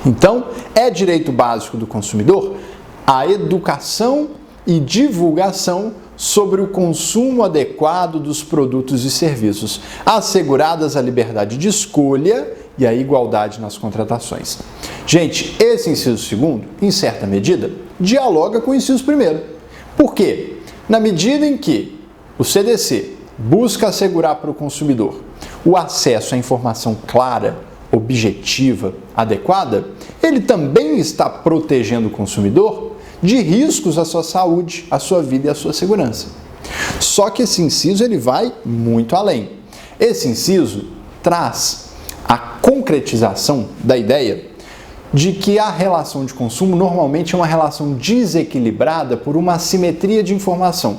Então, é direito básico do consumidor a educação e divulgação sobre o consumo adequado dos produtos e serviços, asseguradas a liberdade de escolha e a igualdade nas contratações. Gente, esse inciso segundo, em certa medida, dialoga com o inciso primeiro. Por quê? Na medida em que o CDC busca assegurar para o consumidor o acesso à informação clara, objetiva, adequada, ele também está protegendo o consumidor de riscos à sua saúde, à sua vida e à sua segurança. Só que esse inciso ele vai muito além. Esse inciso traz a concretização da ideia de que a relação de consumo normalmente é uma relação desequilibrada por uma assimetria de informação,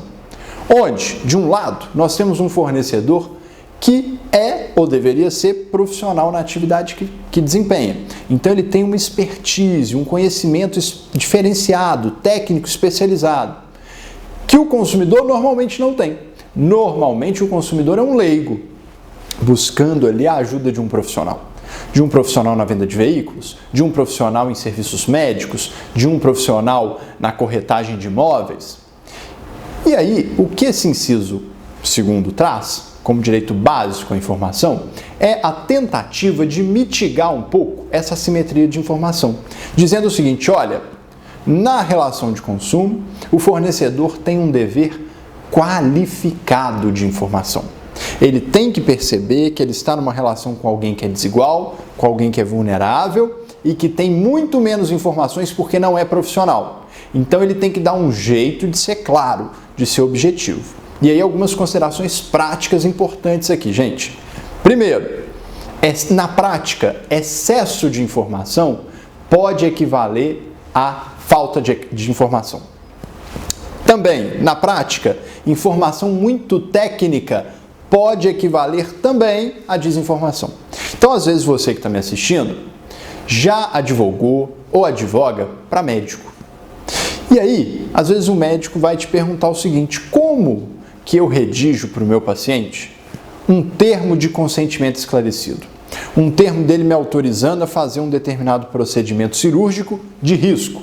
onde, de um lado, nós temos um fornecedor que é ou deveria ser profissional na atividade que desempenha. Então ele tem uma expertise, um conhecimento diferenciado, técnico especializado, que o consumidor normalmente não tem. Normalmente o consumidor é um leigo, buscando ali a ajuda de um profissional. De um profissional na venda de veículos, de um profissional em serviços médicos, de um profissional na corretagem de imóveis. E aí, o que esse inciso segundo traz, como direito básico à informação, é a tentativa de mitigar um pouco essa assimetria de informação, dizendo o seguinte: olha, na relação de consumo, o fornecedor tem um dever qualificado de informação. Ele tem que perceber que ele está numa relação com alguém que é desigual, com alguém que é vulnerável e que tem muito menos informações porque não é profissional. Então ele tem que dar um jeito de ser claro, de ser objetivo. E aí algumas considerações práticas importantes aqui, gente. Primeiro, na prática, excesso de informação pode equivaler a falta de informação. Também, na prática, informação muito técnica pode equivaler também à desinformação. Então, às vezes, você que está me assistindo já advogou ou advoga para médico. E aí, às vezes o médico vai te perguntar o seguinte: como que eu redijo para o meu paciente um termo de consentimento esclarecido? Um termo dele me autorizando a fazer um determinado procedimento cirúrgico de risco,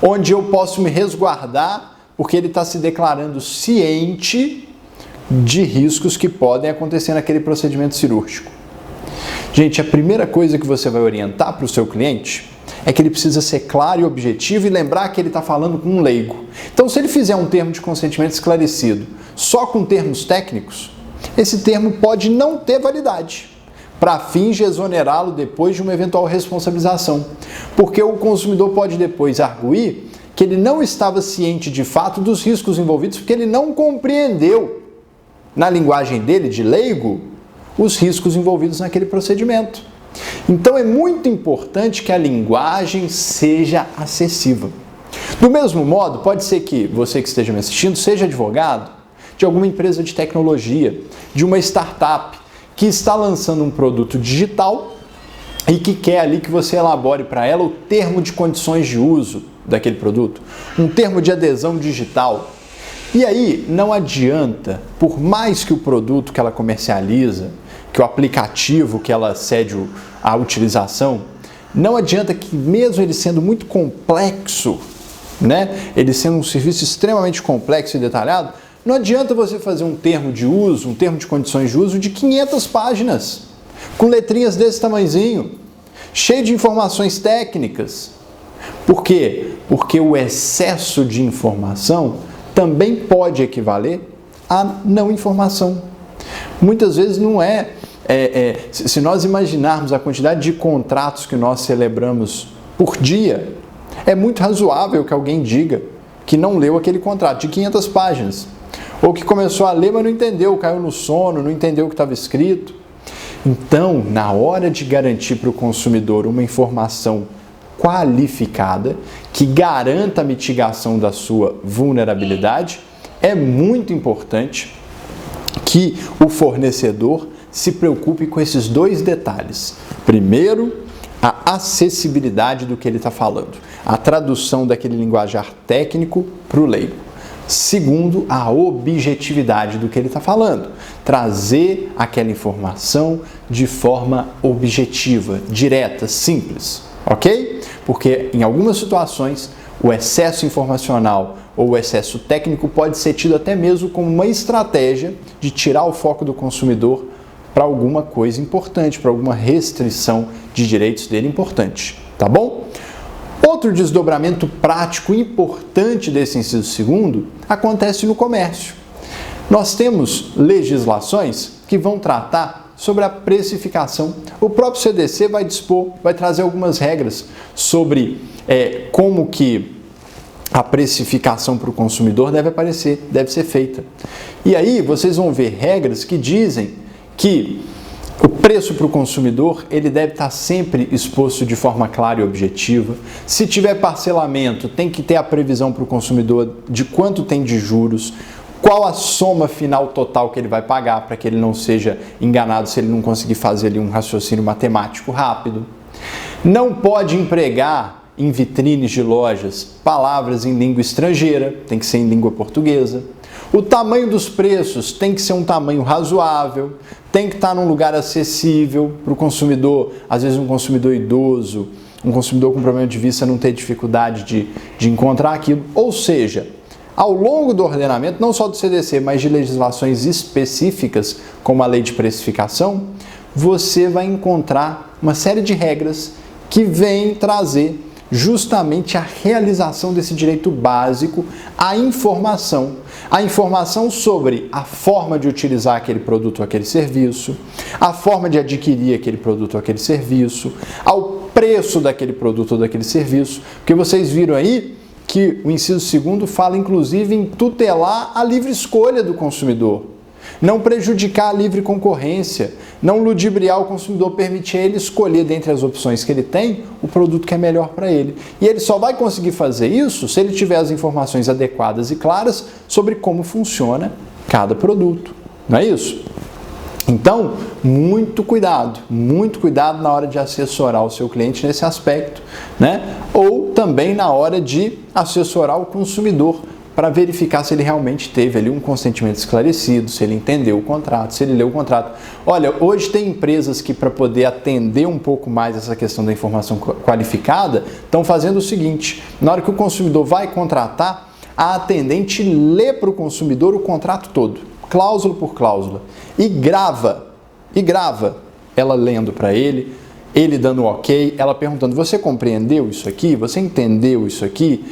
onde eu posso me resguardar porque ele está se declarando ciente de riscos que podem acontecer naquele procedimento cirúrgico. Gente, a primeira coisa que você vai orientar para o seu cliente é que ele precisa ser claro e objetivo e lembrar que ele está falando com um leigo. Então, se ele fizer um termo de consentimento esclarecido só com termos técnicos, esse termo pode não ter validade, para fins de exonerá-lo depois de uma eventual responsabilização, porque o consumidor pode depois arguir que ele não estava ciente de fato dos riscos envolvidos, porque ele não compreendeu, na linguagem dele, de leigo, os riscos envolvidos naquele procedimento. Então é muito importante que a linguagem seja acessível. Do mesmo modo, pode ser que você que esteja me assistindo seja advogado de alguma empresa de tecnologia, de uma startup que está lançando um produto digital e que quer ali que você elabore para ela o termo de condições de uso daquele produto, um termo de adesão digital. E aí não adianta, por mais que o produto que ela comercializa, que o aplicativo que ela cede a utilização, não adianta que mesmo ele sendo muito complexo, ele sendo um serviço extremamente complexo e detalhado, não adianta você fazer um termo de uso, um termo de condições de uso de 500 páginas, com letrinhas desse tamanhozinho, cheio de informações técnicas. Por quê? Porque o excesso de informação também pode equivaler a não informação. Muitas vezes não se nós imaginarmos a quantidade de contratos que nós celebramos por dia, é muito razoável que alguém diga que não leu aquele contrato de 500 páginas, ou que começou a ler, mas não entendeu, caiu no sono, não entendeu o que estava escrito. Então, na hora de garantir para o consumidor uma informação qualificada, que garanta a mitigação da sua vulnerabilidade, é muito importante que o fornecedor se preocupe com esses dois detalhes. Primeiro, a acessibilidade do que ele está falando, a tradução daquele linguajar técnico para o leigo. Segundo, a objetividade do que ele está falando, trazer aquela informação de forma objetiva, direta, simples. ok? Porque em algumas situações o excesso informacional ou o excesso técnico pode ser tido até mesmo como uma estratégia de tirar o foco do consumidor para alguma coisa importante, para alguma restrição de direitos dele importante, tá bom? Outro desdobramento prático importante desse inciso segundo acontece no comércio. Nós temos legislações que vão tratar sobre a precificação. O próprio CDC vai trazer algumas regras sobre como que a precificação para o consumidor deve ser feita. E aí vocês vão ver regras que dizem que o preço para o consumidor ele deve estar sempre exposto de forma clara e objetiva. Se tiver parcelamento, tem que ter a previsão para o consumidor de quanto tem de juros, qual a soma final total que ele vai pagar para que ele não seja enganado se ele não conseguir fazer ali um raciocínio matemático rápido. Não pode empregar em vitrines de lojas palavras em língua estrangeira, tem que ser em língua portuguesa. O tamanho dos preços tem que ser um tamanho razoável, tem que estar num lugar acessível para o consumidor, às vezes um consumidor idoso, um consumidor com problema de vista não ter dificuldade de encontrar aquilo. Ou seja, ao longo do ordenamento, não só do CDC, mas de legislações específicas, como a lei de precificação, você vai encontrar uma série de regras que vêm trazer justamente a realização desse direito básico à informação. A informação sobre a forma de utilizar aquele produto ou aquele serviço, a forma de adquirir aquele produto ou aquele serviço, ao preço daquele produto ou daquele serviço, porque vocês viram aí que o inciso segundo fala inclusive em tutelar a livre escolha do consumidor, não prejudicar a livre concorrência, não ludibriar o consumidor, permitir ele escolher dentre as opções que ele tem o produto que é melhor para ele. E ele só vai conseguir fazer isso se ele tiver as informações adequadas e claras sobre como funciona cada produto, não é isso? Então, muito cuidado na hora de assessorar o seu cliente nesse aspecto, né? Ou também na hora de assessorar o consumidor para verificar se ele realmente teve ali um consentimento esclarecido, se ele entendeu o contrato, se ele leu o contrato. Olha, hoje tem empresas que, para poder atender um pouco mais essa questão da informação qualificada, estão fazendo o seguinte: na hora que o consumidor vai contratar, a atendente lê para o consumidor o contrato todo, cláusula por cláusula, e grava ela lendo para ele dando ok, ela perguntando: você compreendeu isso aqui? Você entendeu isso aqui?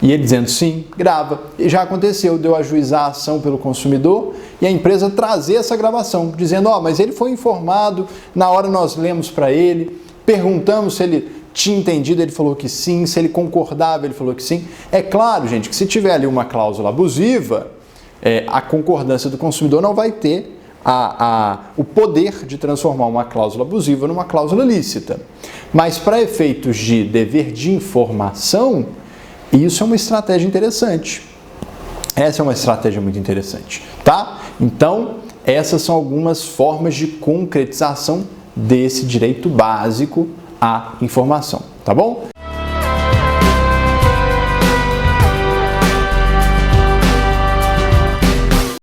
E ele dizendo sim, grava. E já aconteceu, deu ajuizar a ação pelo consumidor e a empresa trazer essa gravação, dizendo: mas ele foi informado, na hora nós lemos para ele, perguntamos se ele tinha entendido, ele falou que sim, se ele concordava, ele falou que sim. É claro, gente, que se tiver ali uma cláusula abusiva, a concordância do consumidor não vai ter o poder de transformar uma cláusula abusiva numa cláusula lícita. Mas para efeitos de dever de informação, isso é uma estratégia interessante. Essa é uma estratégia muito interessante, tá? Então, essas são algumas formas de concretização desse direito básico à informação, tá bom?